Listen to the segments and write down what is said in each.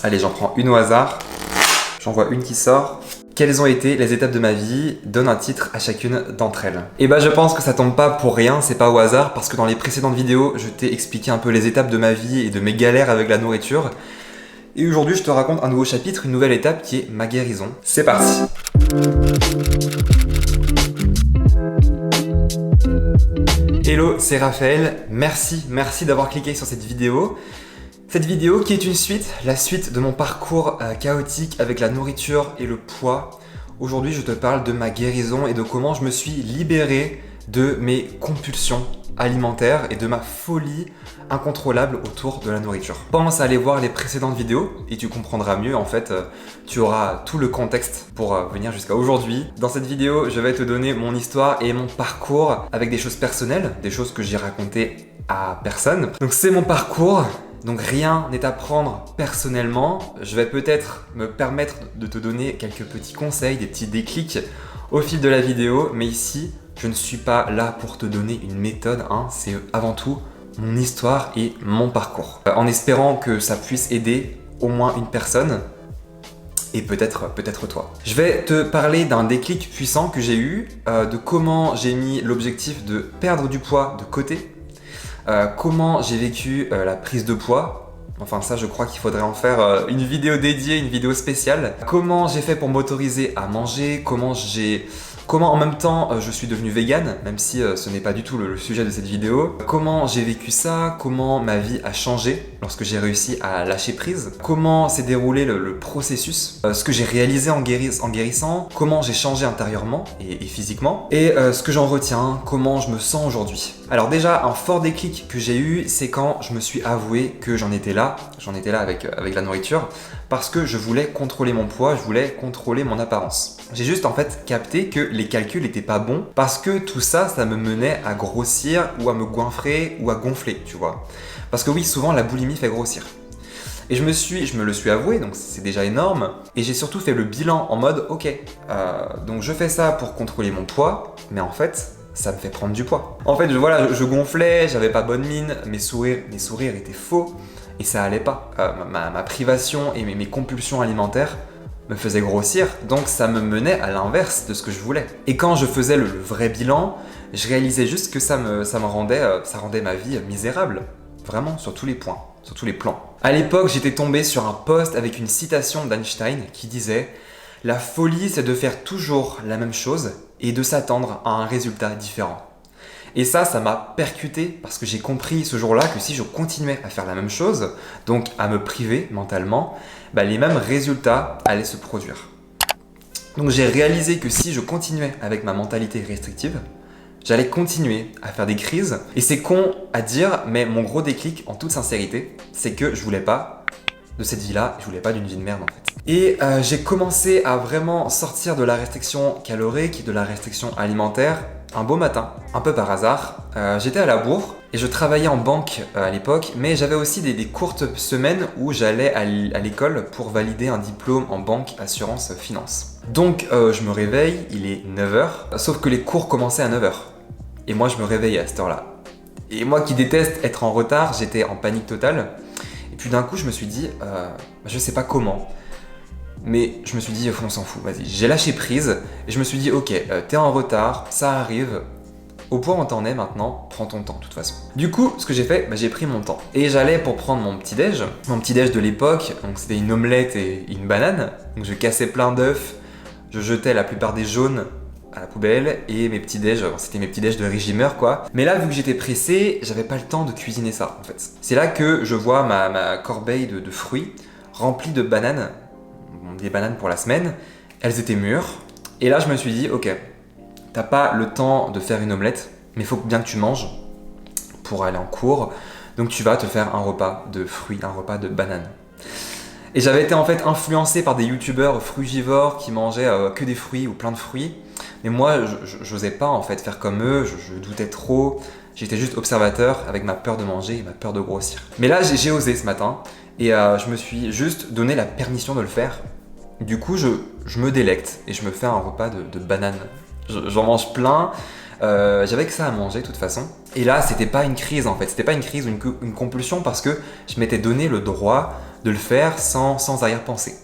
Allez, j'en prends une au hasard. J'en vois une qui sort. Quelles ont été les étapes de ma vie? Donne un titre à chacune d'entre elles. Et bah je pense que ça tombe pas pour rien, c'est pas au hasard, parce que dans les précédentes vidéos, je t'ai expliqué un peu les étapes de ma vie et de mes galères avec la nourriture. Et aujourd'hui, je te raconte un nouveau chapitre, une nouvelle étape qui est ma guérison. C'est parti! Hello, c'est Raphaël. Merci d'avoir cliqué sur cette vidéo. Cette vidéo qui est une suite, la suite de mon parcours chaotique avec la nourriture et le poids. Aujourd'hui, je te parle de ma guérison et de comment je me suis libéré de mes compulsions alimentaires et de ma folie incontrôlable autour de la nourriture. Pense à aller voir les précédentes vidéos et tu comprendras mieux. En fait, tu auras tout le contexte pour venir jusqu'à aujourd'hui. Dans cette vidéo, je vais te donner mon histoire et mon parcours avec des choses personnelles, des choses que j'ai racontées à personne. Donc c'est mon parcours. Donc rien n'est à prendre personnellement. Je vais peut-être me permettre de te donner quelques petits conseils, des petits déclics au fil de la vidéo. Mais ici, je ne suis pas là pour te donner une méthode. C'est avant tout mon histoire et mon parcours. En espérant que ça puisse aider au moins une personne. Et peut-être toi. Je vais te parler d'un déclic puissant que j'ai eu, de comment j'ai mis l'objectif de perdre du poids de côté. Comment j'ai vécu la prise de poids. Enfin ça je crois qu'il faudrait en faire une vidéo dédiée, une vidéo spéciale. Comment j'ai fait pour m'autoriser à manger, comment en même temps je suis devenu vegan, même si ce n'est pas du tout le sujet de cette vidéo. Comment j'ai vécu ça, comment ma vie a changé lorsque j'ai réussi à lâcher prise. Comment s'est déroulé le processus, ce que j'ai réalisé en guérissant, comment j'ai changé intérieurement et physiquement, et ce que j'en retiens, comment je me sens aujourd'hui. Alors déjà, un fort déclic que j'ai eu, c'est quand je me suis avoué que j'en étais là avec la nourriture, parce que je voulais contrôler mon poids, je voulais contrôler mon apparence. J'ai juste en fait capté que les calculs n'étaient pas bons, parce que tout ça, ça me menait à grossir ou à me goinfrer ou à gonfler, tu vois. Parce que oui, souvent la boulimie fait grossir. Et je me le suis avoué, donc c'est déjà énorme. Et j'ai surtout fait le bilan en mode, ok, donc je fais ça pour contrôler mon poids, mais en fait, ça me fait prendre du poids. En fait, je gonflais, j'avais pas bonne mine, mes sourires étaient faux, et ça allait pas. Ma privation et mes compulsions alimentaires me faisaient grossir, donc ça me menait à l'inverse de ce que je voulais. Et quand je faisais le vrai bilan, je réalisais juste que ça rendait ma vie misérable. Vraiment, sur tous les points, sur tous les plans. À l'époque, j'étais tombé sur un post avec une citation d'Einstein qui disait « La folie, c'est de faire toujours la même chose et de s'attendre à un résultat différent. » Et ça m'a percuté parce que j'ai compris ce jour-là que si je continuais à faire la même chose, donc à me priver mentalement, les mêmes résultats allaient se produire. Donc j'ai réalisé que si je continuais avec ma mentalité restrictive, j'allais continuer à faire des crises. Et c'est con à dire, mais mon gros déclic, en toute sincérité, c'est que je voulais pas de cette vie-là, je voulais pas d'une vie de merde en fait. Et j'ai commencé à vraiment sortir de la restriction calorique, de la restriction alimentaire, un beau matin, un peu par hasard. J'étais à la bourre et je travaillais en banque à l'époque, mais j'avais aussi des courtes semaines où j'allais à l'école pour valider un diplôme en banque, assurance, finance. Donc je me réveille, il est 9h, sauf que les cours commençaient à 9h. Et moi je me réveille à cette heure-là. Et moi qui déteste être en retard, j'étais en panique totale. Et puis d'un coup je me suis dit, je sais pas comment, mais je me suis dit, on s'en fout, vas-y. J'ai lâché prise et je me suis dit, ok, t'es en retard, ça arrive. Au point où t'en es maintenant, prends ton temps de toute façon. Du coup, ce que j'ai fait, j'ai pris mon temps. Et j'allais pour prendre mon petit déj de l'époque, donc c'était une omelette et une banane. Donc je cassais plein d'œufs, je jetais la plupart des jaunes à la poubelle et mes petits déj, c'était mes petits déj de régimeur quoi. Mais là, vu que j'étais pressé, j'avais pas le temps de cuisiner ça en fait. C'est là que je vois ma corbeille de fruits remplie de bananes, des bananes pour la semaine. Elles étaient mûres. Et là, je me suis dit, ok, t'as pas le temps de faire une omelette, mais il faut bien que tu manges pour aller en cours. Donc tu vas te faire un repas de fruits, un repas de bananes. Et j'avais été en fait influencé par des youtubeurs frugivores qui mangeaient que des fruits ou plein de fruits. Mais moi, j'osais pas en fait faire comme eux, je doutais trop. J'étais juste observateur avec ma peur de manger et ma peur de grossir. Mais là, j'ai osé ce matin et je me suis juste donné la permission de le faire. Du coup, je me délecte et je me fais un repas de bananes. J'en mange plein. J'avais que ça à manger de toute façon. Et là, c'était pas une crise en fait. C'était pas une crise ou une compulsion parce que je m'étais donné le droit de le faire sans arrière-pensée.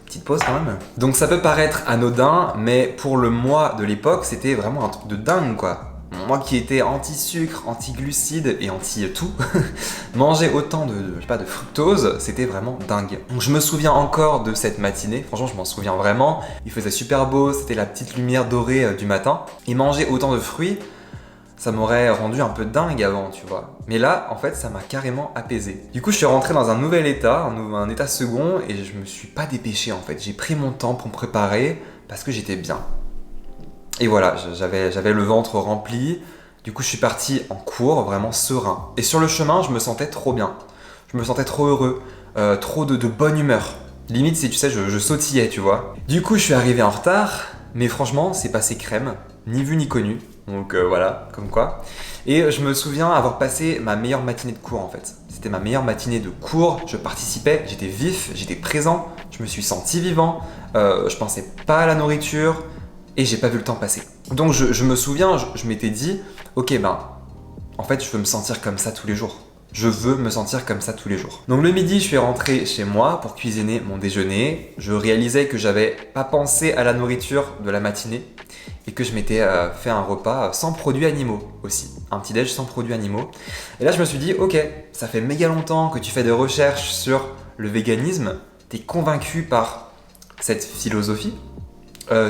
Petite pause quand même. Donc ça peut paraître anodin, mais pour le moi de l'époque, c'était vraiment un truc de dingue quoi. Moi qui étais anti-sucre, anti-glucides et anti-tout, manger autant de fructose, c'était vraiment dingue. Donc je me souviens encore de cette matinée, franchement je m'en souviens vraiment. Il faisait super beau, c'était la petite lumière dorée du matin. Et manger autant de fruits, ça m'aurait rendu un peu dingue avant, tu vois. Mais là, en fait, ça m'a carrément apaisé. Du coup, je suis rentré dans un nouvel état, un état second, et je me suis pas dépêché en fait. J'ai pris mon temps pour me préparer parce que j'étais bien. Et voilà, j'avais le ventre rempli. Du coup, je suis parti en cours, vraiment serein. Et sur le chemin, je me sentais trop bien. Je me sentais trop heureux, trop de bonne humeur. Limite, si tu sais, je sautillais, tu vois. Du coup, je suis arrivé en retard, mais franchement, c'est passé crème, ni vu ni connu. Donc voilà, comme quoi. Et je me souviens avoir passé ma meilleure matinée de cours en fait. C'était ma meilleure matinée de cours, je participais, j'étais vif, j'étais présent, je me suis senti vivant, je pensais pas à la nourriture et j'ai pas vu le temps passer. Donc je me souviens, je m'étais dit, ok en fait je veux me sentir comme ça tous les jours. Je veux me sentir comme ça tous les jours. Donc le midi, je suis rentré chez moi pour cuisiner mon déjeuner. Je réalisais que j'avais pas pensé à la nourriture de la matinée et que je m'étais fait un repas sans produits animaux aussi. Un petit déj sans produits animaux. Et là, je me suis dit, ok, ça fait méga longtemps que tu fais des recherches sur le véganisme. T'es convaincu par cette philosophie.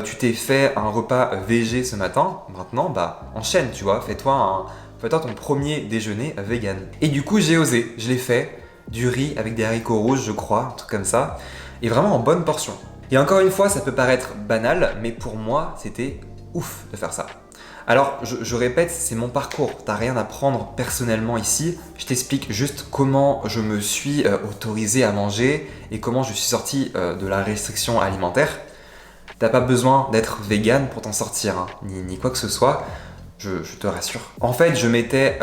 Tu t'es fait un repas végé ce matin. Maintenant, enchaîne, tu vois. Fais-toi ton premier déjeuner vegan. Et du coup, j'ai osé. Je l'ai fait. Du riz avec des haricots rouges, je crois, un truc comme ça. Et vraiment en bonne portion. Et encore une fois, ça peut paraître banal, mais pour moi, c'était ouf de faire ça. Alors, je répète, c'est mon parcours. T'as rien à prendre personnellement ici. Je t'explique juste comment je me suis autorisé à manger et comment je suis sorti de la restriction alimentaire. T'as pas besoin d'être vegan pour t'en sortir, hein, ni quoi que ce soit. Je te rassure. En fait, je m'étais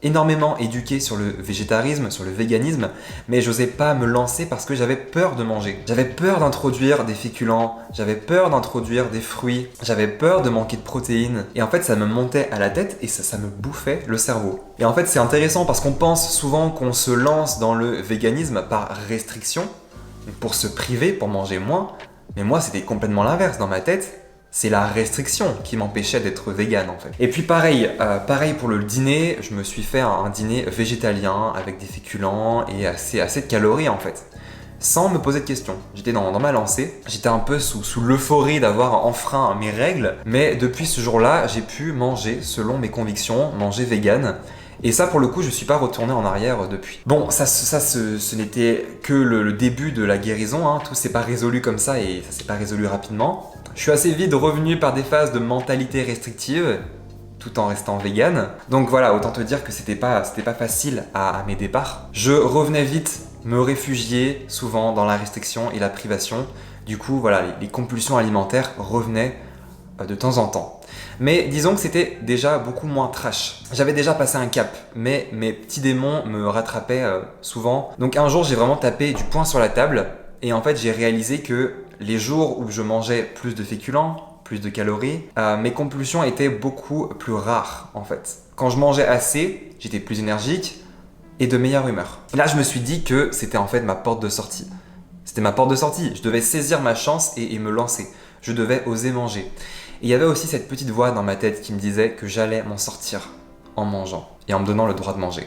énormément éduqué sur le végétarisme, sur le véganisme, mais j'osais pas me lancer parce que j'avais peur de manger. J'avais peur d'introduire des féculents, j'avais peur d'introduire des fruits, j'avais peur de manquer de protéines. Et en fait, ça me montait à la tête et ça me bouffait le cerveau. Et en fait, c'est intéressant parce qu'on pense souvent qu'on se lance dans le véganisme par restriction, pour se priver, pour manger moins. Mais moi, c'était complètement l'inverse dans ma tête. C'est la restriction qui m'empêchait d'être vegan en fait. Et puis pareil pour le dîner, je me suis fait un dîner végétalien avec des féculents et assez de calories en fait. Sans me poser de questions. J'étais dans ma lancée, j'étais un peu sous l'euphorie d'avoir enfreint mes règles, mais depuis ce jour-là, j'ai pu manger selon mes convictions, manger vegan. Et ça, pour le coup, je suis pas retourné en arrière depuis. Bon, ce n'était que le début de la guérison, hein. Tout s'est pas résolu comme ça et ça s'est pas résolu rapidement. Je suis assez vite revenu par des phases de mentalité restrictive, tout en restant vegan. Donc voilà, autant te dire que c'était pas facile à mes départs. Je revenais vite me réfugier souvent dans la restriction et la privation. Du coup, voilà, les compulsions alimentaires revenaient de temps en temps. Mais disons que c'était déjà beaucoup moins trash. J'avais déjà passé un cap, mais mes petits démons me rattrapaient souvent. Donc un jour, j'ai vraiment tapé du poing sur la table et en fait, j'ai réalisé que les jours où je mangeais plus de féculents, plus de calories, mes compulsions étaient beaucoup plus rares en fait. Quand je mangeais assez, j'étais plus énergique et de meilleure humeur. Là, je me suis dit que c'était en fait ma porte de sortie. C'était ma porte de sortie. Je devais saisir ma chance et me lancer. Je devais oser manger. Et il y avait aussi cette petite voix dans ma tête qui me disait que j'allais m'en sortir en mangeant et en me donnant le droit de manger.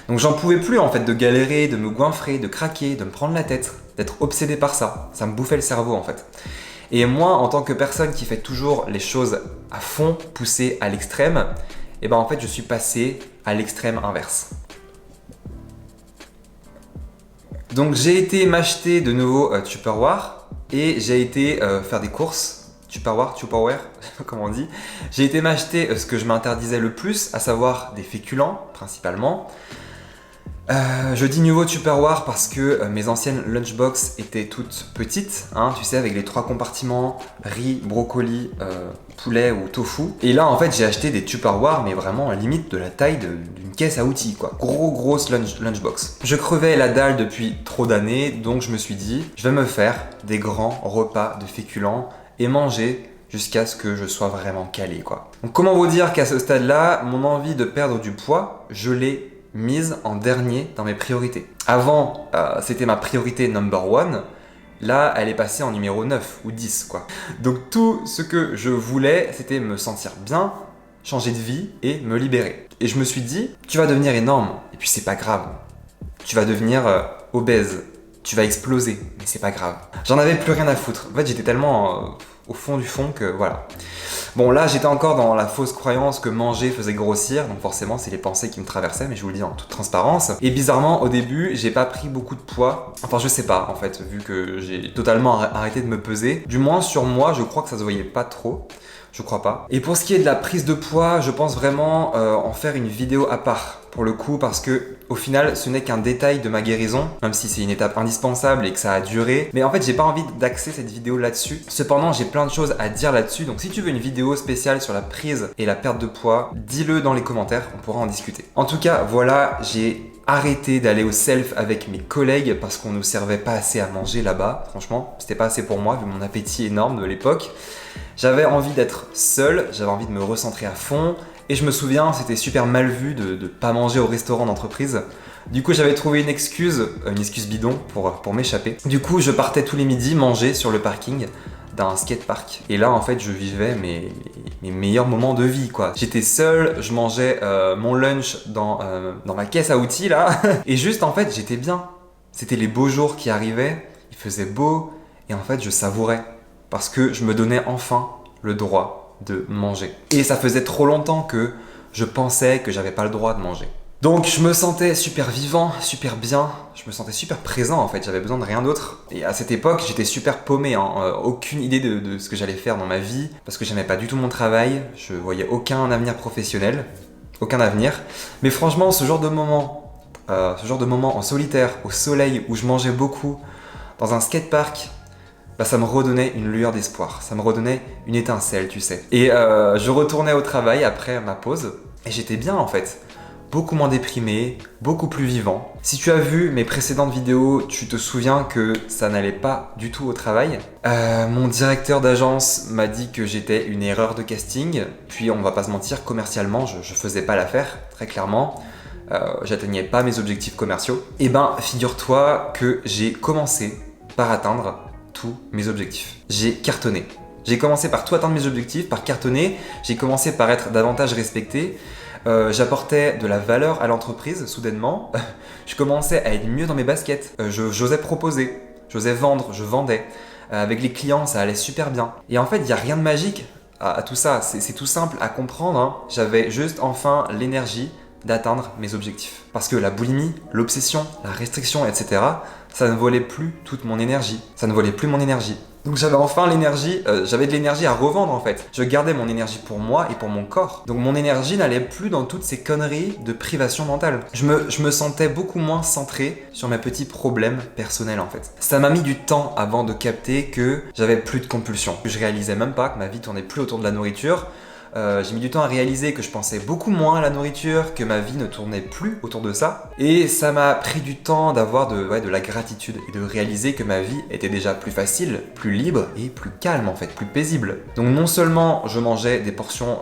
Donc j'en pouvais plus en fait de galérer, de me goinfrer, de craquer, de me prendre la tête, d'être obsédé par ça. Ça me bouffait le cerveau en fait. Et moi, en tant que personne qui fait toujours les choses à fond, poussées à l'extrême, et en fait je suis passé à l'extrême inverse. Donc j'ai été m'acheter de nouveau Tupperware et j'ai été faire des courses. Tupperware, comme on dit. J'ai été m'acheter ce que je m'interdisais le plus, à savoir des féculents, principalement. Je dis nouveau Tupperware parce que mes anciennes lunchbox étaient toutes petites, hein, tu sais, avec les 3 compartiments, riz, brocoli, poulet ou tofu. Et là, en fait, j'ai acheté des Tupperware, mais vraiment à la limite de la taille d'une caisse à outils, quoi. Grosse lunchbox. Je crevais la dalle depuis trop d'années, donc je me suis dit, je vais me faire des grands repas de féculents et manger jusqu'à ce que je sois vraiment calé, quoi. Donc comment vous dire qu'à ce stade-là, mon envie de perdre du poids, je l'ai mise en dernier dans mes priorités. Avant, c'était ma priorité number one. Là, elle est passée en numéro 9 ou 10, quoi. Donc tout ce que je voulais, c'était me sentir bien, changer de vie et me libérer. Et je me suis dit, tu vas devenir énorme, et puis c'est pas grave. Tu vas devenir obèse, tu vas exploser, mais c'est pas grave. J'en avais plus rien à foutre. En fait, j'étais tellement au fond du fond que voilà. Bon, là, j'étais encore dans la fausse croyance que manger faisait grossir, donc forcément, c'est les pensées qui me traversaient, mais je vous le dis en toute transparence. Et bizarrement, au début, j'ai pas pris beaucoup de poids. Enfin, je sais pas, en fait, vu que j'ai totalement arrêté de me peser. Du moins, sur moi, je crois que ça se voyait pas trop. Je crois pas. Et pour ce qui est de la prise de poids, je pense vraiment en faire une vidéo à part. Pour le coup, parce que au final, ce n'est qu'un détail de ma guérison, même si c'est une étape indispensable et que ça a duré. Mais en fait, j'ai pas envie d'axer cette vidéo là-dessus. Cependant, j'ai plein de choses à dire là-dessus. Donc si tu veux une vidéo spéciale sur la prise et la perte de poids, dis-le dans les commentaires, on pourra en discuter. En tout cas, voilà, j'ai arrêté d'aller au self avec mes collègues parce qu'on nous servait pas assez à manger là-bas. Franchement, c'était pas assez pour moi vu mon appétit énorme de l'époque. J'avais envie d'être seul, j'avais envie de me recentrer à fond. Et je me souviens, c'était super mal vu de pas manger au restaurant d'entreprise. Du coup, j'avais trouvé une excuse bidon pour m'échapper. Du coup, je partais tous les midis manger sur le parking d'un skatepark. Et là, en fait, je vivais mes meilleurs moments de vie, quoi. J'étais seul, je mangeais mon lunch dans ma caisse à outils, là. Et juste, en fait, j'étais bien. C'était les beaux jours qui arrivaient, il faisait beau, et en fait, je savourais. Parce que je me donnais enfin le droit de manger. Et ça faisait trop longtemps que je pensais que j'avais pas le droit de manger. Donc je me sentais super vivant, super bien, je me sentais super présent en fait, j'avais besoin de rien d'autre. Et à cette époque, j'étais super paumé, hein. Aucune idée de ce que j'allais faire dans ma vie, parce que j'aimais pas du tout mon travail, je voyais aucun avenir professionnel, aucun avenir. Mais franchement, ce genre de moment en solitaire, au soleil, où je mangeais beaucoup, dans un skatepark, bah, ça me redonnait une lueur d'espoir, ça me redonnait une étincelle, tu sais. Et je retournais au travail après ma pause, et j'étais bien en fait. Beaucoup moins déprimé, beaucoup plus vivant. Si tu as vu mes précédentes vidéos, tu te souviens que ça n'allait pas du tout au travail. Mon directeur d'agence m'a dit que j'étais une erreur de casting, puis on va pas se mentir, commercialement, je faisais pas l'affaire, très clairement. J'atteignais pas mes objectifs commerciaux. Et ben, figure-toi que j'ai commencé par atteindre tous mes objectifs. J'ai cartonné. J'ai commencé par tout atteindre mes objectifs, par cartonner. J'ai commencé par être davantage respecté. J'apportais de la valeur à l'entreprise, soudainement. Je commençais à être mieux dans mes baskets. J'osais proposer, j'osais vendre, je vendais. Avec les clients, ça allait super bien. Et en fait, il n'y a rien de magique à tout ça. C'est tout simple à comprendre, hein. J'avais juste enfin l'énergie d'atteindre mes objectifs. Parce que la boulimie, l'obsession, la restriction, etc., ça ne volait plus toute mon énergie. Ça ne volait plus mon énergie. Donc j'avais enfin l'énergie, j'avais de l'énergie à revendre en fait. Je gardais mon énergie pour moi et pour mon corps. Donc mon énergie n'allait plus dans toutes ces conneries de privation mentale. Je me sentais beaucoup moins centré sur mes petits problèmes personnels en fait. Ça m'a mis du temps avant de capter que j'avais plus de compulsion. Je réalisais même pas que ma vie tournait plus autour de la nourriture. J'ai mis du temps à réaliser que je pensais beaucoup moins à la nourriture, que ma vie ne tournait plus autour de ça. Et ça m'a pris du temps d'avoir de la gratitude et de réaliser que ma vie était déjà plus facile, plus libre et plus calme en fait, plus paisible. Donc non seulement je mangeais des portions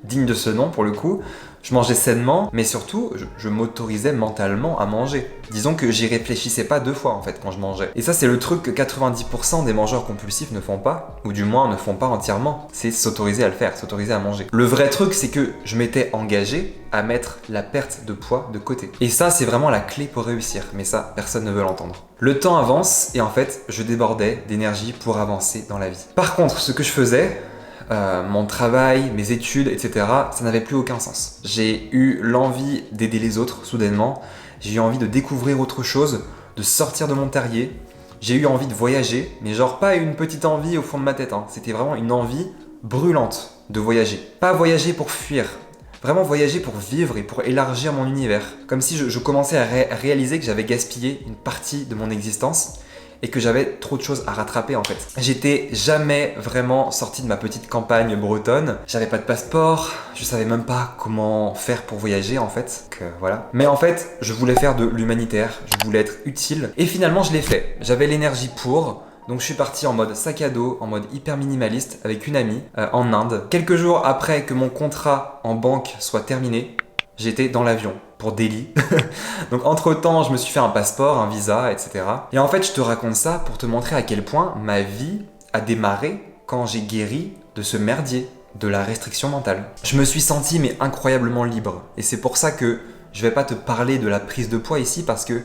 dignes de ce nom pour le coup, je mangeais sainement, mais surtout je m'autorisais mentalement à manger. Disons que j'y réfléchissais pas deux fois en fait quand je mangeais. Et ça c'est le truc que 90% des mangeurs compulsifs ne font pas, ou du moins ne font pas entièrement, c'est s'autoriser à le faire, s'autoriser à manger. Le vrai truc c'est que je m'étais engagé à mettre la perte de poids de côté. Et ça c'est vraiment la clé pour réussir, mais ça personne ne veut l'entendre. Le temps avance et en fait je débordais d'énergie pour avancer dans la vie. Par contre ce que je faisais, mon travail, mes études, etc., ça n'avait plus aucun sens. J'ai eu l'envie d'aider les autres, soudainement. J'ai eu envie de découvrir autre chose, de sortir de mon terrier. J'ai eu envie de voyager, mais genre pas une petite envie au fond de ma tête, hein. C'était vraiment une envie brûlante de voyager. Pas voyager pour fuir, vraiment voyager pour vivre et pour élargir mon univers. Comme si je commençais à réaliser que j'avais gaspillé une partie de mon existence et que j'avais trop de choses à rattraper en fait. J'étais jamais vraiment sorti de ma petite campagne bretonne, j'avais pas de passeport, je savais même pas comment faire pour voyager en fait, voilà. Mais en fait, je voulais faire de l'humanitaire, je voulais être utile, et finalement je l'ai fait. J'avais l'énergie pour, donc je suis parti en mode sac à dos, en mode hyper minimaliste avec une amie en Inde. Quelques jours après que mon contrat en banque soit terminé, j'étais dans l'avion pour Delhi. Donc entre-temps, je me suis fait un passeport, un visa, etc. Et en fait, je te raconte ça pour te montrer à quel point ma vie a démarré quand j'ai guéri de ce merdier, de la restriction mentale. Je me suis senti mais incroyablement libre. Et c'est pour ça que je vais pas te parler de la prise de poids ici parce que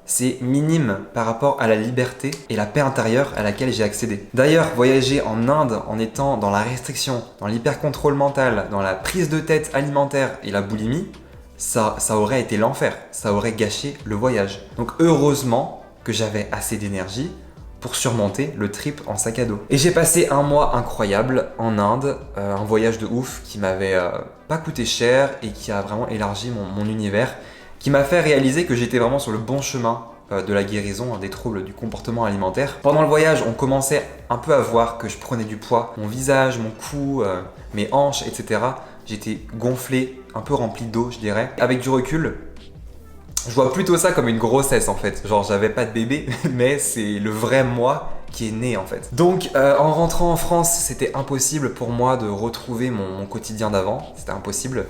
c'est minime par rapport à la liberté et la paix intérieure à laquelle j'ai accédé. D'ailleurs, voyager en Inde en étant dans la restriction, dans l'hyper-contrôle mental, dans la prise de tête alimentaire et la boulimie, ça aurait été l'enfer. Ça aurait gâché le voyage. Donc heureusement que j'avais assez d'énergie pour surmonter le trip en sac à dos. Et j'ai passé un mois incroyable en Inde, un voyage de ouf qui m'avait pas coûté cher et qui a vraiment élargi mon univers, qui m'a fait réaliser que j'étais vraiment sur le bon chemin de la guérison des troubles du comportement alimentaire. Pendant le voyage, on commençait un peu à voir que je prenais du poids. Mon visage, mon cou, mes hanches, etc. J'étais gonflé, un peu rempli d'eau, je dirais. Avec du recul, je vois plutôt ça comme une grossesse en fait. Genre j'avais pas de bébé, mais c'est le vrai moi qui est né en fait. Donc en rentrant en France, c'était impossible pour moi de retrouver mon quotidien d'avant. C'était impossible.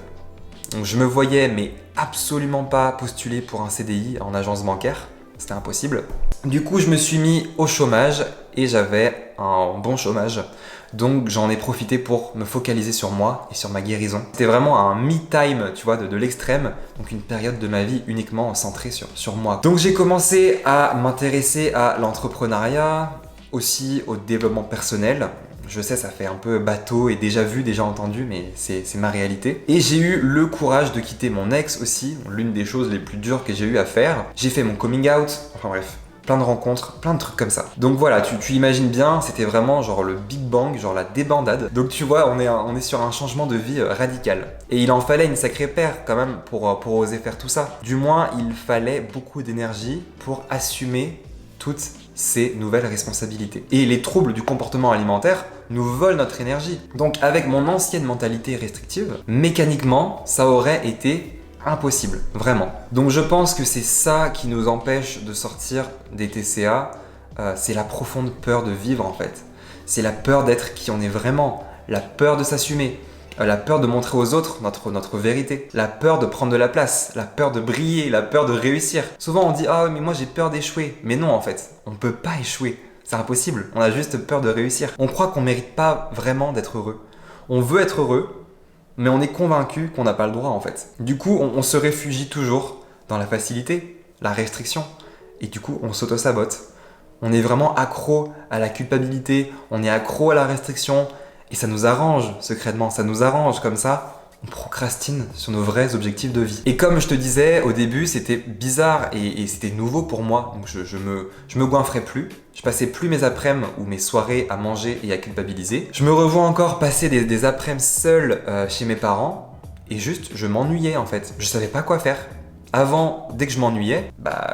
Donc je me voyais mais absolument pas postuler pour un CDI en agence bancaire. C'était impossible. Du coup, je me suis mis au chômage et j'avais un bon chômage. Donc j'en ai profité pour me focaliser sur moi et sur ma guérison. C'était vraiment un me-time, tu vois, de l'extrême. Donc une période de ma vie uniquement centrée sur moi. Donc j'ai commencé à m'intéresser à l'entrepreneuriat, aussi au développement personnel. Je sais, ça fait un peu bateau et déjà vu, déjà entendu, mais c'est ma réalité. Et j'ai eu le courage de quitter mon ex aussi, l'une des choses les plus dures que j'ai eu à faire. J'ai fait mon coming out, enfin bref, plein de rencontres, plein de trucs comme ça. Donc voilà, tu imagines bien, c'était vraiment genre le Big Bang, genre la débandade. Donc tu vois, on est sur un changement de vie radical. Et il en fallait une sacrée paire quand même pour oser faire tout ça. Du moins, il fallait beaucoup d'énergie pour assumer toutes ces nouvelles responsabilités. Et les troubles du comportement alimentaire nous volent notre énergie. Donc avec mon ancienne mentalité restrictive, mécaniquement, ça aurait été impossible, vraiment. Donc je pense que c'est ça qui nous empêche de sortir des TCA, c'est la profonde peur de vivre en fait. C'est la peur d'être qui on est vraiment, la peur de s'assumer, la peur de montrer aux autres notre vérité, la peur de prendre de la place, la peur de briller, la peur de réussir. Souvent on dit « Ah mais moi j'ai peur d'échouer ». Mais non en fait, on ne peut pas échouer. C'est impossible, on a juste peur de réussir. On croit qu'on ne mérite pas vraiment d'être heureux. On veut être heureux, mais on est convaincu qu'on n'a pas le droit en fait. Du coup, on se réfugie toujours dans la facilité, la restriction, et du coup on s'auto-sabote. On est vraiment accro à la culpabilité, on est accro à la restriction, et ça nous arrange secrètement, ça nous arrange comme ça. On procrastine sur nos vrais objectifs de vie. Et comme je te disais, au début, c'était bizarre et c'était nouveau pour moi. Donc je me goinfrais plus. Je passais plus mes après-midi ou mes soirées à manger et à culpabiliser. Je me revois encore passer des après-midi seul chez mes parents et juste, je m'ennuyais en fait. Je savais pas quoi faire. Avant, dès que je m'ennuyais,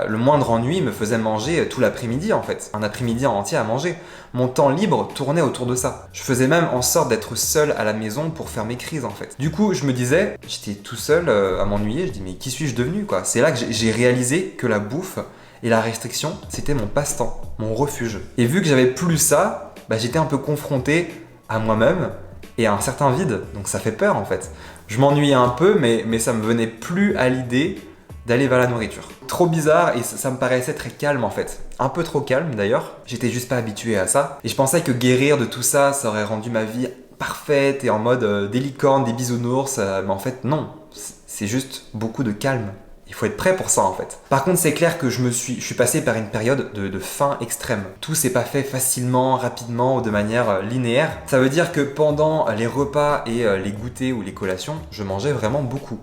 le moindre ennui me faisait manger tout l'après-midi en fait. Un après-midi entier à manger. Mon temps libre tournait autour de ça. Je faisais même en sorte d'être seul à la maison pour faire mes crises en fait. Du coup, je me disais, j'étais tout seul à m'ennuyer, je dis mais qui suis-je devenu quoi? C'est là que j'ai réalisé que la bouffe et la restriction, c'était mon passe-temps, mon refuge. Et vu que j'avais plus ça, j'étais un peu confronté à moi-même et à un certain vide. Donc ça fait peur en fait. Je m'ennuyais un peu, mais ça me venait plus à l'idée d'aller vers la nourriture. Trop bizarre et ça me paraissait très calme en fait. Un peu trop calme d'ailleurs. J'étais juste pas habitué à ça. Et je pensais que guérir de tout ça, ça aurait rendu ma vie parfaite et en mode des licornes, des bisounours. Mais en fait non, c'est juste beaucoup de calme. Il faut être prêt pour ça en fait. Par contre, c'est clair que je suis passé par une période de faim extrême. Tout s'est pas fait facilement, rapidement ou de manière linéaire. Ça veut dire que pendant les repas et les goûters ou les collations, je mangeais vraiment beaucoup.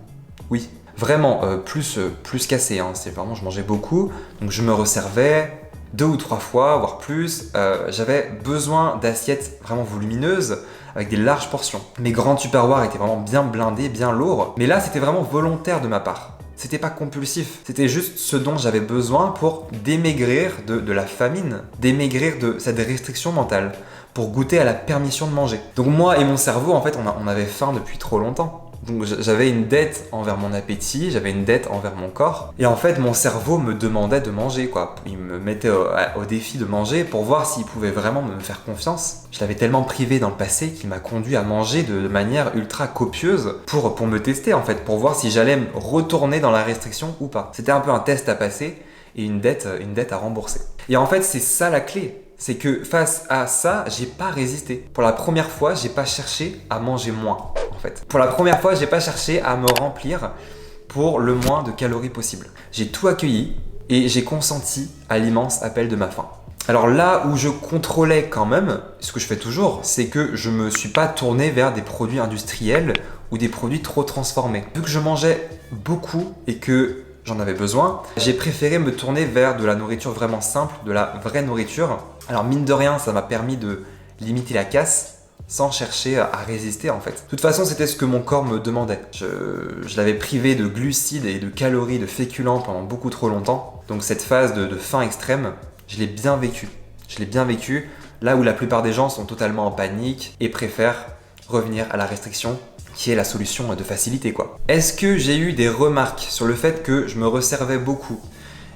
Oui. Vraiment, plus qu'assez, hein. C'est vraiment, je mangeais beaucoup, donc je me resservais 2 ou 3 fois, voire plus. J'avais besoin d'assiettes vraiment volumineuses, avec des larges portions. Mes grands tupperwares étaient vraiment bien blindés, bien lourds, mais là c'était vraiment volontaire de ma part. C'était pas compulsif, c'était juste ce dont j'avais besoin pour démaigrir de la famine, démaigrir de cette restriction mentale, pour goûter à la permission de manger. Donc moi et mon cerveau, en fait, on avait faim depuis trop longtemps. Donc j'avais une dette envers mon appétit, j'avais une dette envers mon corps. Et en fait, mon cerveau me demandait de manger, quoi. Il me mettait au défi de manger pour voir s'il pouvait vraiment me faire confiance. Je l'avais tellement privé dans le passé qu'il m'a conduit à manger de manière ultra copieuse pour me tester, en fait, pour voir si j'allais me retourner dans la restriction ou pas. C'était un peu un test à passer et une dette à rembourser. Et en fait, c'est ça la clé. C'est que face à ça, j'ai pas résisté. Pour la première fois, j'ai pas cherché à manger moins, en fait. Pour la première fois, j'ai pas cherché à me remplir pour le moins de calories possible. J'ai tout accueilli et j'ai consenti à l'immense appel de ma faim. Alors là où je contrôlais quand même, ce que je fais toujours, c'est que je me suis pas tourné vers des produits industriels ou des produits trop transformés. Vu que je mangeais beaucoup et que j'en avais besoin, j'ai préféré me tourner vers de la nourriture vraiment simple, de la vraie nourriture. Alors mine de rien, ça m'a permis de limiter la casse sans chercher à résister en fait. De toute façon, c'était ce que mon corps me demandait. Je l'avais privé de glucides et de calories, de féculents pendant beaucoup trop longtemps. Donc cette phase de faim extrême, je l'ai bien vécue. Je l'ai bien vécue là où la plupart des gens sont totalement en panique et préfèrent revenir à la restriction, qui est la solution de facilité, quoi. Est-ce que j'ai eu des remarques sur le fait que je me resservais beaucoup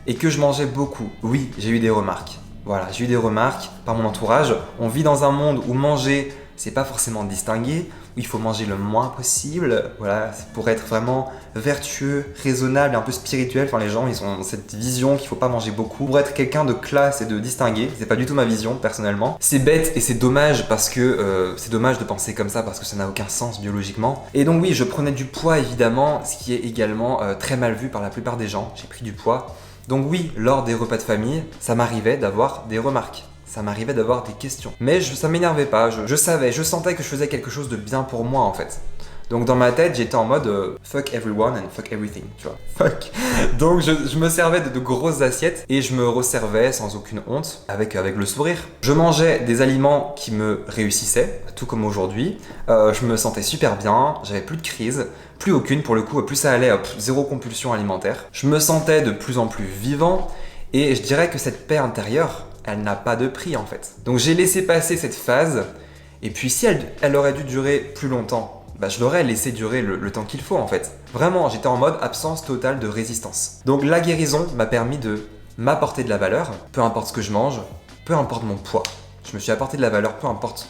et que je mangeais beaucoup? Oui, j'ai eu des remarques. Voilà, j'ai eu des remarques par mon entourage. On vit dans un monde où manger, c'est pas forcément distingué, où il faut manger le moins possible, voilà, pour être vraiment vertueux, raisonnable et un peu spirituel. Enfin, les gens, ils ont cette vision qu'il faut pas manger beaucoup pour être quelqu'un de classe et de distingué. C'est pas du tout ma vision, personnellement. C'est bête et c'est dommage parce que c'est dommage de penser comme ça parce que ça n'a aucun sens biologiquement. Et donc oui, je prenais du poids évidemment, ce qui est également très mal vu par la plupart des gens. J'ai pris du poids. Donc oui, lors des repas de famille, ça m'arrivait d'avoir des remarques. Ça m'arrivait d'avoir des questions. Mais ça m'énervait pas, je savais, je sentais que je faisais quelque chose de bien pour moi en fait. Donc dans ma tête, j'étais en mode fuck everyone and fuck everything, tu vois. Fuck. Donc je me servais de grosses assiettes et je me resservais sans aucune honte, avec le sourire. Je mangeais des aliments qui me réussissaient, tout comme aujourd'hui. Je me sentais super bien, j'avais plus de crise, plus aucune pour le coup, plus ça allait, zéro compulsion alimentaire. Je me sentais de plus en plus vivant et je dirais que cette paix intérieure, elle n'a pas de prix en fait. Donc j'ai laissé passer cette phase et puis si elle aurait dû durer plus longtemps, bah, je l'aurais laissé durer le temps qu'il faut en fait. Vraiment, j'étais en mode absence totale de résistance. Donc la guérison m'a permis de m'apporter de la valeur, peu importe ce que je mange, peu importe mon poids. Je me suis apporté de la valeur, peu importe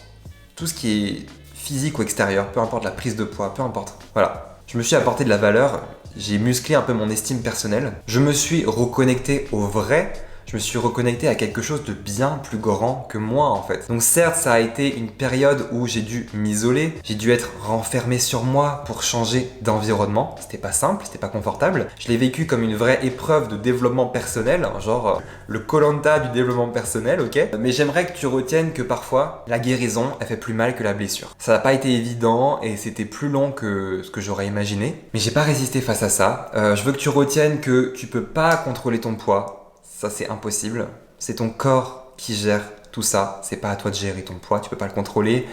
tout ce qui est physique ou extérieur, peu importe la prise de poids, peu importe. Voilà, je me suis apporté de la valeur, j'ai musclé un peu mon estime personnelle, je me suis reconnecté au vrai. Je me suis reconnecté à quelque chose de bien plus grand que moi en fait. Donc certes, ça a été une période où j'ai dû m'isoler, j'ai dû être renfermé sur moi pour changer d'environnement. C'était pas simple, c'était pas confortable. Je l'ai vécu comme une vraie épreuve de développement personnel, genre le koh-lanta du développement personnel, ok? Mais j'aimerais que tu retiennes que parfois, la guérison, elle fait plus mal que la blessure. Ça n'a pas été évident et c'était plus long que ce que j'aurais imaginé. Mais j'ai pas résisté face à ça. Je veux que tu retiennes que tu peux pas contrôler ton poids. Ça, c'est impossible. C'est ton corps qui gère tout ça. C'est pas à toi de gérer ton poids, tu peux pas le contrôler.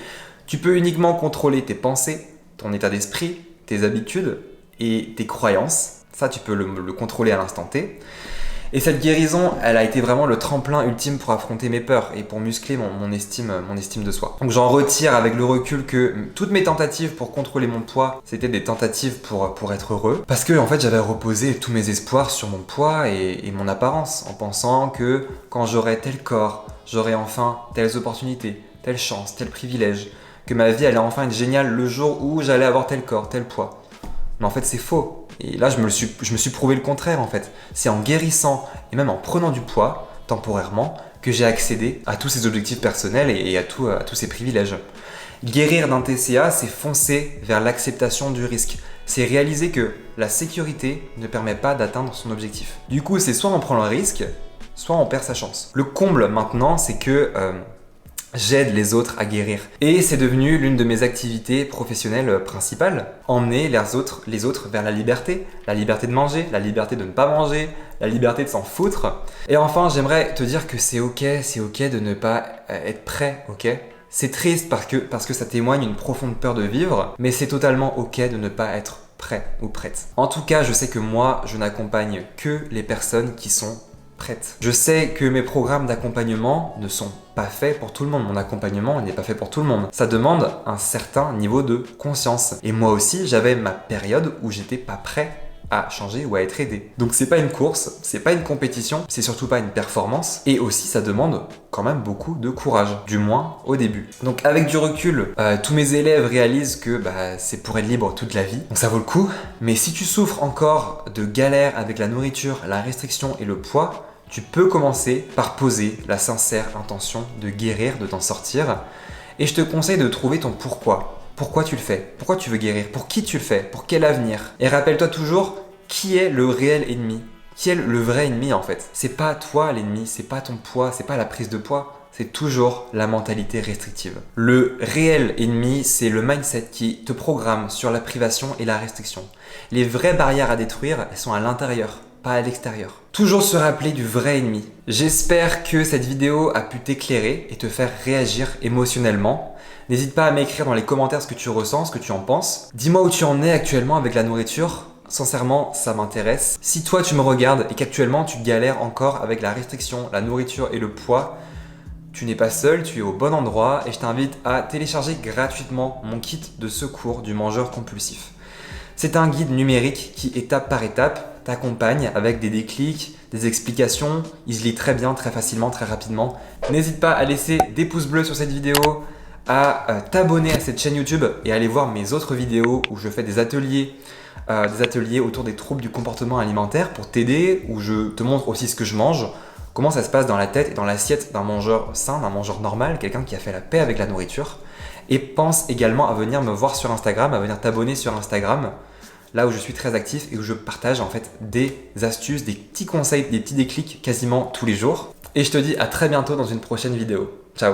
Tu peux uniquement contrôler tes pensées, ton état d'esprit, tes habitudes et tes croyances. Ça, tu peux le contrôler à l'instant T. Et cette guérison, elle a été vraiment le tremplin ultime pour affronter mes peurs et pour muscler mon estime de soi. Donc j'en retire avec le recul que toutes mes tentatives pour contrôler mon poids, c'était des tentatives pour être heureux. Parce que en fait, j'avais reposé tous mes espoirs sur mon poids et mon apparence, en pensant que quand j'aurais tel corps, j'aurais enfin telles opportunités, telle chance, tel privilège, que ma vie allait enfin être géniale le jour où j'allais avoir tel corps, tel poids. Mais en fait, c'est faux. Et là, je me suis prouvé le contraire en fait. C'est en guérissant et même en prenant du poids, temporairement, que j'ai accédé à tous ces objectifs personnels et à tous ces privilèges. Guérir d'un TCA, c'est foncer vers l'acceptation du risque. C'est réaliser que la sécurité ne permet pas d'atteindre son objectif. Du coup, c'est soit on prend le risque, soit on perd sa chance. Le comble maintenant, c'est que j'aide les autres à guérir. Et c'est devenu l'une de mes activités professionnelles principales. Emmener les autres vers la liberté de manger, la liberté de ne pas manger, la liberté de s'en foutre. Et enfin, j'aimerais te dire que c'est ok de ne pas être prêt, ok? C'est triste parce que ça témoigne une profonde peur de vivre, mais c'est totalement ok de ne pas être prêt ou prête. En tout cas, je sais que moi, je n'accompagne que les personnes qui sont prête. Je sais que mes programmes d'accompagnement ne sont pas faits pour tout le monde. Mon accompagnement n'est pas fait pour tout le monde. Ça demande un certain niveau de conscience. Et moi aussi, j'avais ma période où j'étais pas prêt à changer ou à être aidé. Donc c'est pas une course, c'est pas une compétition, c'est surtout pas une performance, et aussi ça demande quand même beaucoup de courage, du moins au début. Donc avec du recul, tous mes élèves réalisent que c'est pour être libre toute la vie, donc ça vaut le coup. Mais si tu souffres encore de galères avec la nourriture, la restriction et le poids, tu peux commencer par poser la sincère intention de guérir, de t'en sortir, et je te conseille de trouver ton pourquoi. Pourquoi tu le fais? Pourquoi tu veux guérir? Pour qui tu le fais? Pour quel avenir? Et rappelle-toi toujours, qui est le réel ennemi? Qui est le vrai ennemi en fait? C'est pas toi l'ennemi, c'est pas ton poids, c'est pas la prise de poids, c'est toujours la mentalité restrictive. Le réel ennemi, c'est le mindset qui te programme sur la privation et la restriction. Les vraies barrières à détruire, elles sont à l'intérieur, pas à l'extérieur. Toujours se rappeler du vrai ennemi. J'espère que cette vidéo a pu t'éclairer et te faire réagir émotionnellement. N'hésite pas à m'écrire dans les commentaires ce que tu ressens, ce que tu en penses. Dis-moi où tu en es actuellement avec la nourriture. Sincèrement, ça m'intéresse. Si toi tu me regardes et qu'actuellement tu galères encore avec la restriction, la nourriture et le poids, tu n'es pas seul, tu es au bon endroit et je t'invite à télécharger gratuitement mon kit de secours du mangeur compulsif. C'est un guide numérique qui, étape par étape, t'accompagne avec des déclics, des explications. Il se lit très bien, très facilement, très rapidement. N'hésite pas à laisser des pouces bleus sur cette vidéo, à t'abonner à cette chaîne YouTube et à aller voir mes autres vidéos où je fais des ateliers autour des troubles du comportement alimentaire pour t'aider, où je te montre aussi ce que je mange, comment ça se passe dans la tête et dans l'assiette d'un mangeur sain, d'un mangeur normal, quelqu'un qui a fait la paix avec la nourriture. Et pense également à venir me voir sur Instagram, à venir t'abonner sur Instagram, là où je suis très actif et où je partage en fait des astuces, des petits conseils, des petits déclics quasiment tous les jours. Et je te dis à très bientôt dans une prochaine vidéo. Ciao!